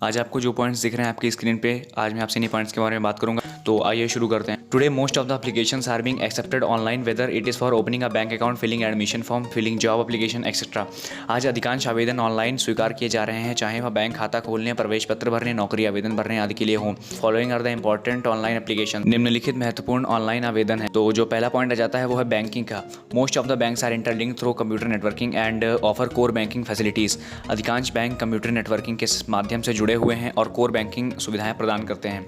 आज आपको जो पॉइंट्स दिख रहे हैं आपकी स्क्रीन पे, आज मैं आपसे इन्हीं पॉइंट्स के बारे में बात करूंगा। तो आइए शुरू करते हैं। Today most of the applications are being accepted online, whether it is for opening a bank account, filling admission form, filling job application etcetera. आज अधिकांश आवेदन ऑनलाइन स्वीकार किए जा रहे हैं, चाहे वह बैंक खाता खोलने, प्रवेश पत्र भरने, नौकरी आवेदन भरने आदि के लिए हो। Following are the important online application. निम्नलिखित महत्वपूर्ण ऑनलाइन आवेदन है। तो जो पहला पॉइंट आ जाता है वो है बैंकिंग का। Most of the banks are interlinked through computer networking and offer core banking facilities. अधिकांश बैंक कंप्यूटर नेटवर्किंग के माध्यम से जुड़े हुए हैं और कोर बैंकिंग सुविधाएं प्रदान करते हैं।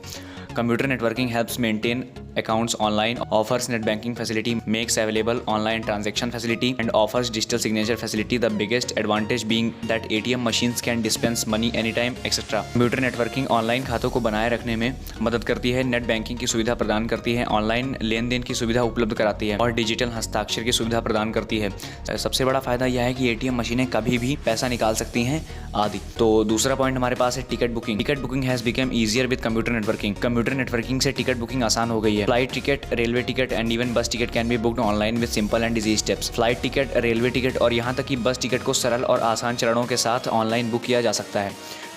Computer networking helps maintain accounts online, offers net banking facility, makes available online transaction facility and offers digital signature facility. The biggest advantage being that ATM machines can dispense money anytime etc. Computer networking online खातों को बनाए रखने में मदद करती है, net banking की सुविधा प्रदान करती है, ऑनलाइन लेन देन की सुविधा उपलब्ध कराती है और डिजिटल हस्ताक्षर की सुविधा प्रदान करती है। सबसे बड़ा फायदा यह है कि ATM मशीनें कभी भी पैसा निकाल सकती हैं आदि। तो दूसरा पॉइंट हमारे पास है ticket booking. Ticket booking has become easier with computer networking. Computer networking से टिकट बुकिंग आसान हो गई है। Flight ticket, railway ticket and even बस ticket can be booked online with simple and easy steps. Flight ticket, railway ticket और यहाँ तक कि बस टिकट को सरल और आसान चरणों के साथ ऑनलाइन बुक किया जा सकता है।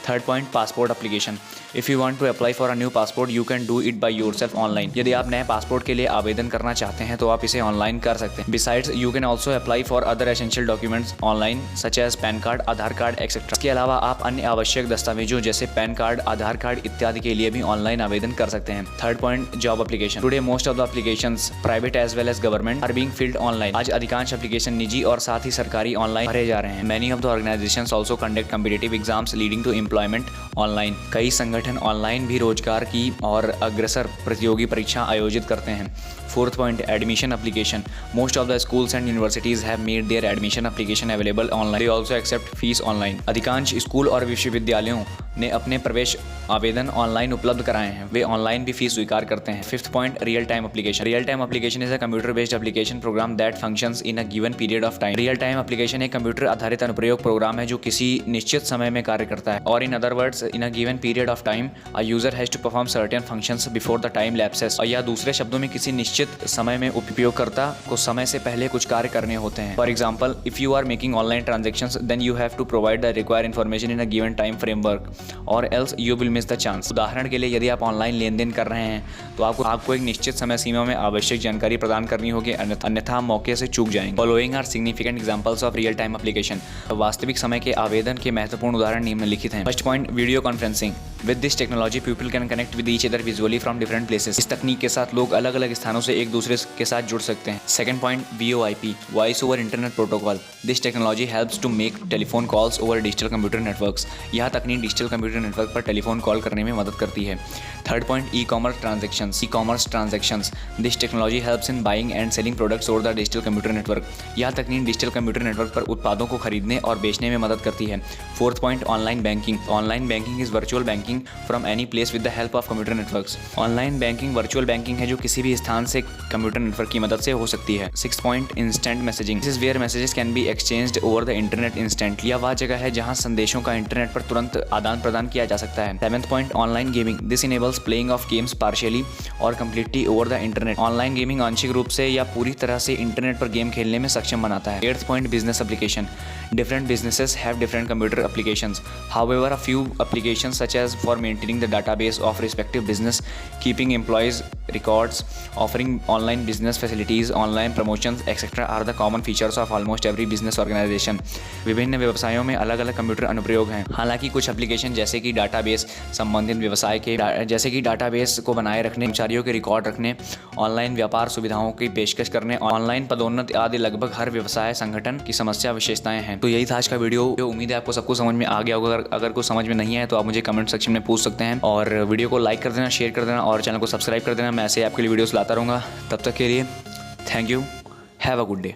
Third point, passport application. If you want to apply for a new passport you can do it by yourself online. यदि आप नए पासपोर्ट के लिए आवेदन करना चाहते हैं तो आप इसे ऑनलाइन कर सकते हैं। Besides you can also apply for other essential documents online such as PAN card, Aadhaar card etcetera. इसके अलावा आप अन्य आवश्यक दस्तावेजों जैसे पैन कार्ड, आधार कार्ड इत्यादि के लिए भी ऑनलाइन आवेदन कर सकते हैं। Third point, job application. Today most of the applications private as well as government are being filled online. आज अधिकांश एप्लीकेशन निजी और साथ ही सरकारी ऑनलाइन भरे जा रहे हैं। Many of the organisations also conduct competitive exams leading to employment online. कई संगठन ऑनलाइन भी रोजगार की और अग्रसर प्रतियोगी परीक्षा आयोजित करते हैं। Fourth point, admission application. Most of the schools and universities have made their admission application available online. They also accept fees online. अधिकांश स्कूल और विश्वविद्यालयों ने अपने प्रवेश आवेदन ऑनलाइन उपलब्ध कराए हैं, वे ऑनलाइन भी फीस स्वीकार करते हैं। Fifth point, real time application. Real time application is a computer based application program that functions in a given period of time. Real time application एक कंप्यूटर आधारित अनुप्रयोग प्रोग्राम है जो किसी निश्चित समय में कार्य करता है। और in other words, in a given period of time a user has to perform certain functions before the time lapses. और या दूसरे शब्दों में किसी निश्चित समय में उपयोगकर्ता को समय से पहले कुछ कार्य करने होते हैं। For example, if you are making online transactions then you have to provide the required information in a given time framework और else you will miss the chance. उदाहरण के लिए, यदि आप ऑनलाइन लेन देन कर रहे हैं तो आपको एक निश्चित समय सीमा में आवश्यक जानकारी प्रदान करनी होगी, अन्यथा आप मौके से चूक जाएंगे। Following are significant examples of real time application. वास्तविक समय के आवेदन के महत्वपूर्ण उदाहरण निम्नलिखित हैं। First point, video conferencing. With this technology people can connect with each other visually from different places. इस तकनीक के साथ लोग अलग अलग स्थानों से एक दूसरे के साथ जुड़ सकते हैं। Second point, VoIP, voice over internet protocol. This technology helps to make telephone calls over digital computer networks. यह तकनीक डिजिटल कंप्यूटर नेटवर्क पर टेलीफोन कॉल करने में मदद करती है। Third point, e-commerce transactions. E-commerce transactions. This technology helps in buying and selling products over the digital computer network. यह तकनीक डिजिटल कंप्यूटर नेटवर्क पर उत्पादों को खरीदने और बेचने में मदद करती है। Fourth point, online banking. Online banking is virtual banking from any place with the help of computer networks. Online banking virtual banking है जो किसी भी स्थान से कंप्यूटर नेटवर्क की मदद से हो सकती है। Sixth point, instant messaging. This is where messages can be exchanged over the internet instantly. यह वह जगह है जहां संदेशों का इंटरनेट पर तुरंत आदान प्रदान किया जा सकता है। Seventh point, online gaming. This enables playing of games partially और completely over the internet. Online gaming आंशिक रूप से या पूरी तरह से इंटरनेट पर गेम खेलने में सक्षम बनाता है। Eighth point, business application. Different businesses have different computer applications. However, a few applications such as for maintaining the database of respective business, keeping employees records, offering online business facilities, online promotions, etc. are the common features of almost every business organization. विभिन्न व्यवसायों में अलग अलग computer अनुप्रयोग हैं। हालांकि कुछ application जैसे कि डाटाबेस संबंधित व्यवसाय के जैसे कि डाटाबेस को बनाए रखने, कर्मचारियों के रिकॉर्ड रखने, ऑनलाइन व्यापार सुविधाओं की पेशकश करने, ऑनलाइन पदोन्नति आदि लगभग हर व्यवसाय संगठन की समस्या विशेषताएं हैं। तो यही था आज का वीडियो। उम्मीद है आपको सब कुछ समझ में आ गया होगा। अगर कुछ समझ में नहीं आया तो आप मुझे कमेंट सेक्शन में पूछ सकते हैं और वीडियो को लाइक कर देना, शेयर कर देना और चैनल को सब्सक्राइब कर देना। मैं ऐसे आपके लिए वीडियोस लाता रहूँगा। तब तक के लिए thank you, have a good day.